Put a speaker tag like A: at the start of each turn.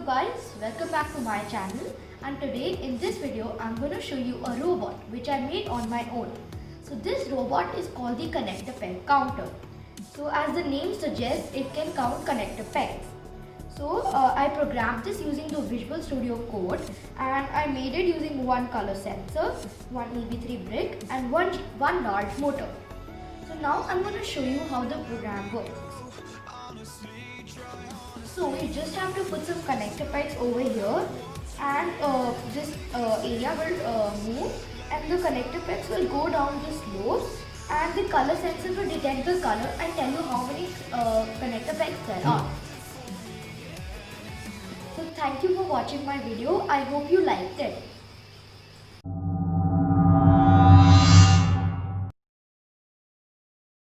A: guys, welcome back to my channel, and today in this video I'm going to show you a robot which I made on my own. So this robot is called the connector peg counter. So as the name suggests, it can count connector pegs. So I programmed this using the Visual Studio Code, and I made it using one color sensor, one EV3 brick and one large motor. So now I'm going to show you how the program works. So you just have to put some connector pegs over here, and this area will move, and the connector pegs will go down the slope, and the color sensor will detect the color and tell you how many connector pegs there are. So thank you for watching my video. I hope you liked it.